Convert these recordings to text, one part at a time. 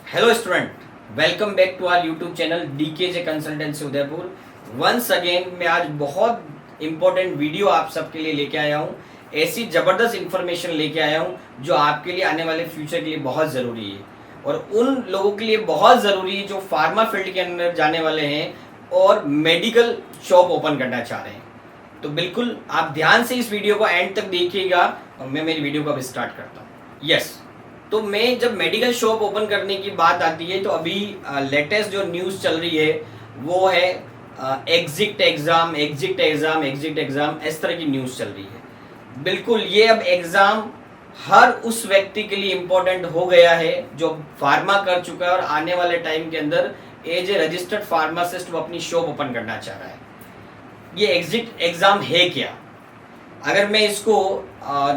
Hello student, welcome back to our YouTube channel DKJ consultancy Udaipur. Once again मैं आज बहुत important video आप सबके लिए लेके आया हूँ। ऐसी ज़बरदस्त इंफॉर्मेशन लेके आया हूँ जो आपके लिए आने वाले फ्यूचर के लिए बहुत ज़रूरी है और उन लोगों के लिए बहुत ज़रूरी है जो फार्मा फील्ड के अंदर जाने वाले हैं और मेडिकल शॉप ओपन करना चाह रहे हैं। तो बिल्कुल आप ध्यान से इस वीडियो को एंड तक देखिएगा और मैं मेरी वीडियो को अब स्टार्ट करता हूँ। यस, तो मैं जब मेडिकल शॉप ओपन करने की बात आती है तो अभी लेटेस्ट जो न्यूज़ चल रही है वो है exit exam exit exam exit exam, इस तरह की न्यूज़ चल रही है। बिल्कुल ये अब एग्ज़ाम हर उस व्यक्ति के लिए इम्पोर्टेंट हो गया है जो फार्मा कर चुका है और आने वाले टाइम के अंदर एज ए रजिस्टर्ड फार्मासिस्ट वो अपनी शॉप ओपन करना चाह रहा है। ये एग्जिट एग्ज़ाम है क्या? अगर मैं इसको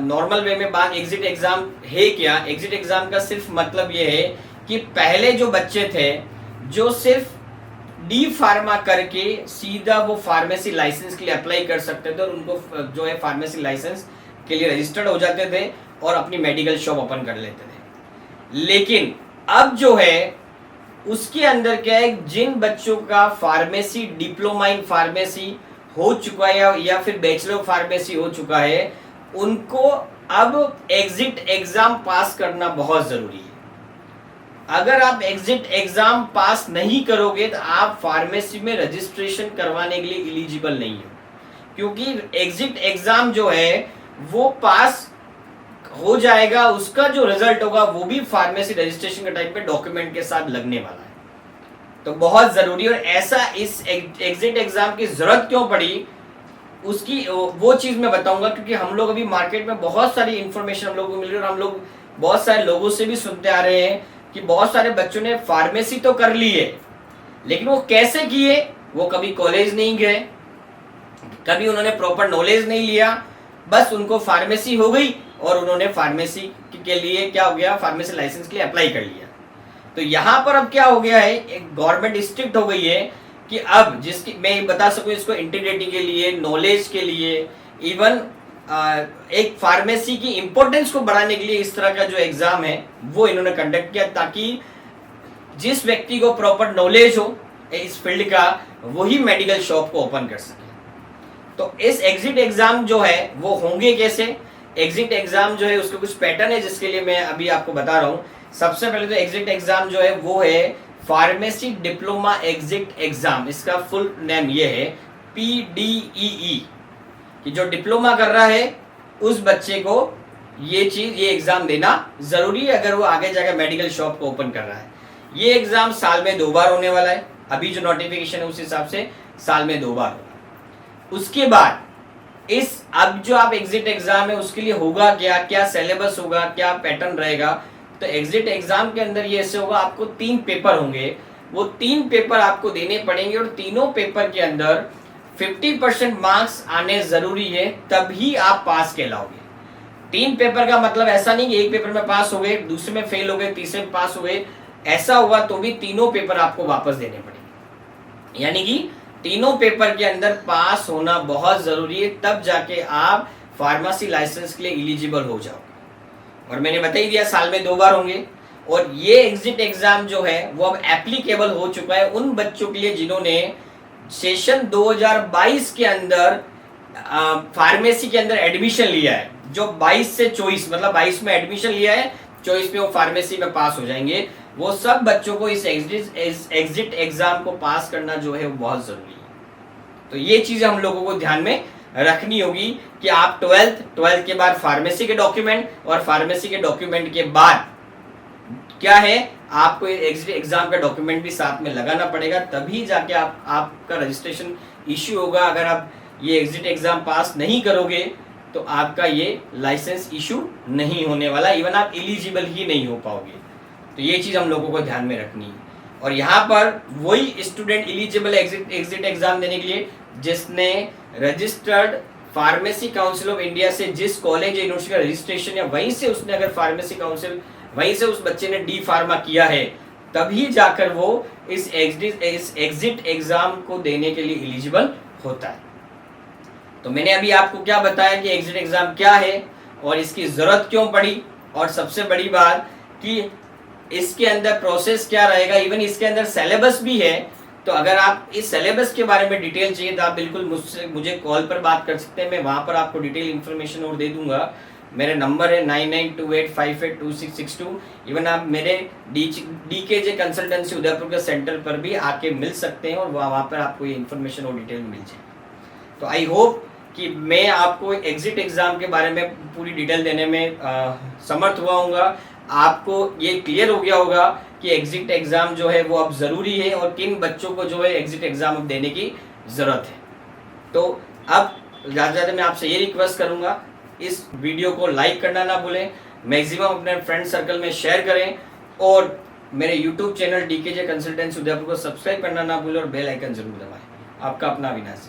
नॉर्मल वे में बात, एग्जिट एग्जाम है क्या? एग्जिट एग्जाम का सिर्फ मतलब ये है कि पहले जो बच्चे थे जो सिर्फ डी फार्मा करके सीधा वो फार्मेसी लाइसेंस के लिए अप्लाई कर सकते थे और उनको जो है फार्मेसी लाइसेंस के लिए रजिस्टर्ड हो जाते थे और अपनी मेडिकल शॉप ओपन कर लेते थे। लेकिन अब जो है उसके अंदर क्या है, जिन बच्चों का फार्मेसी डिप्लोमा इन फार्मेसी हो चुका है या फिर बैचलर ऑफ फार्मेसी हो चुका है, उनको अब एग्जिट एग्जाम पास करना बहुत जरूरी है। अगर आप एग्जिट एग्जाम पास नहीं करोगे तो आप फार्मेसी में रजिस्ट्रेशन करवाने के लिए एलिजिबल नहीं हो, क्योंकि एग्जिट एग्जाम जो है वो पास हो जाएगा, उसका जो रिजल्ट होगा वो भी फार्मेसी रजिस्ट्रेशन के टाइम पे डॉक्यूमेंट के साथ लगने वाला है। तो बहुत जरूरी, और ऐसा इस एग्जिट एग्जाम की जरूरत क्यों पड़ी उसकी वो चीज मैं बताऊंगा, क्योंकि हम लोग अभी मार्केट में बहुत सारी इंफॉर्मेशन हम लोगों को मिल रही है और हम लोग बहुत सारे लोगों से भी सुनते आ रहे हैं कि बहुत सारे बच्चों ने फार्मेसी तो कर ली है लेकिन वो कैसे किए, वो कभी कॉलेज नहीं गए, कभी उन्होंने प्रॉपर नॉलेज नहीं लिया, बस उनको फार्मेसी हो गई और उन्होंने फार्मेसी के लिए क्या हो गया, फार्मेसी लाइसेंस के लिए अप्लाई कर लिया। तो यहाँ पर अब क्या हो गया है, एक गवर्नमेंट स्ट्रिक्ट हो गई है कि अब जिसकी मैं बता सकूं इसको इंटीग्रिटी के लिए, नॉलेज के लिए, इवन एक फार्मेसी की इंपॉर्टेंस को बढ़ाने के लिए इस तरह का जो एग्जाम है वो इन्होंने कंडक्ट किया, ताकि जिस व्यक्ति को प्रॉपर नॉलेज हो इस फील्ड का वही मेडिकल शॉप को ओपन कर सके। तो इस एग्जिट एग्जाम जो है वो होंगे कैसे? एग्जिट एग्जाम जो है उसके कुछ पैटर्न है जिसके लिए मैं अभी आपको बता रहा हूँ। सबसे पहले तो एग्जिट एग्जाम जो है वो है फार्मेसी डिप्लोमा एग्जिट एग्जाम। इसका फुल नेम ये है PDEE, कि जो डिप्लोमा कर रहा है उस बच्चे को ये एग्जाम देना जरूरी है अगर वो आगे जाकर मेडिकल शॉप को ओपन कर रहा है। ये एग्जाम साल में 2 बार होने वाला है, अभी जो नोटिफिकेशन है उस हिसाब से साल में 2 बार होगा। उसके बाद इस अब जो आप एग्जिट एग्जाम है उसके लिए होगा क्या, क्या सिलेबस होगा, क्या पैटर्न रहेगा? तो एग्जिट एग्जाम के अंदर ये ऐसे होगा, आपको 3 पेपर होंगे, वो 3 पेपर आपको देने पड़ेंगे और तीनों पेपर के अंदर 50% मार्क्स आने जरूरी है, तभी आप पास कहलाओगे। 3 पेपर का मतलब ऐसा नहीं कि एक पेपर में पास हो गए, दूसरे में फेल हो गए, तीसरे में पास हो गए, ऐसा हुआ तो भी तीनों पेपर आपको वापस देने पड़ेंगे। यानी कि तीनों पेपर के अंदर पास होना बहुत जरूरी है, तब जाके आप फार्मेसी लाइसेंस के लिए एलिजिबल हो जाओ। और मैंने बता ही दिया साल में 2 बार होंगे। और ये एग्जिट एग्जाम जो है वो अब एप्लीकेबल हो चुका है उन बच्चों के लिए जिन्होंने सेशन 2022 के अंदर फार्मेसी के अंदर एडमिशन लिया है, जो 22 से 24 मतलब 22 में एडमिशन लिया है, 24 में वो फार्मेसी में पास हो जाएंगे। वो सब बच्चों को इस एग्जिट एग्जाम को पास करना जो है वो बहुत जरूरी है। तो ये चीजें हम लोगों को ध्यान में रखनी होगी कि आप 12th के बाद फार्मेसी के डॉक्यूमेंट और फार्मेसी के डॉक्यूमेंट के बाद क्या है, आपको एग्जिट एग्जाम का डॉक्यूमेंट भी साथ में लगाना पड़ेगा, तभी जाके आपका रजिस्ट्रेशन इश्यू होगा। अगर आप ये एग्जिट एग्जाम पास नहीं करोगे तो आपका ये लाइसेंस इशू नहीं होने वाला, इवन आप एलिजिबल ही नहीं हो पाओगे। तो ये चीज हम लोगों को ध्यान में रखनी है। और यहाँ पर वही स्टूडेंट एलिजिबल एग्जिट एग्जाम देने के लिए जिसने registered pharmacy council of India से जिस कॉलेज या यूनिवर्सिटी का रजिस्ट्रेशन है वहीं से उसने अगर फार्मेसी काउंसिल वहीं से उस बच्चे ने डी फार्मा किया है, तभी जाकर वो इस एग्जिट एग्जाम को देने के लिए एलिजिबल होता है। तो मैंने अभी आपको क्या बताया कि एग्जिट एग्जाम क्या है और इसकी जरूरत क्यों पड़ी, और सबसे बड़ी बात कि इसके अंदर प्रोसेस क्या रहेगा, इवन इसके अंदर सिलेबस भी है। तो अगर आप इस सिलेबस के बारे में डिटेल चाहिए तो आप बिल्कुल मुझे कॉल पर बात कर सकते हैं, मैं वहाँ पर आपको डिटेल इन्फॉर्मेशन और दे दूंगा। मेरे नंबर है 9928582662। इवन आप मेरे DKJ कंसल्टेंसी उदयपुर के सेंटर पर भी आके मिल सकते हैं और वहाँ पर आपको ये इन्फॉर्मेशन और डिटेल मिल जाए। तो आई होप कि मैं आपको एग्जिट एग्ज़ाम के बारे में पूरी डिटेल देने में समर्थ हुआ हूँगा। आपको ये क्लियर हो गया होगा कि एग्जिट एग्ज़ाम जो है वो अब ज़रूरी है और किन बच्चों को जो है एग्जिट एग्ज़ाम अब देने की ज़रूरत है। तो अब ज़्यादा से ज़्यादा मैं आपसे ये रिक्वेस्ट करूँगा, इस वीडियो को लाइक करना ना भूलें, मैक्सिमम अपने फ्रेंड सर्कल में शेयर करें और मेरे YouTube channel DKJ consultancy Udaipur को सब्सक्राइब करना ना भूलें और बेल आइकन जरूर दबाएं। आपका अपना अविनाश।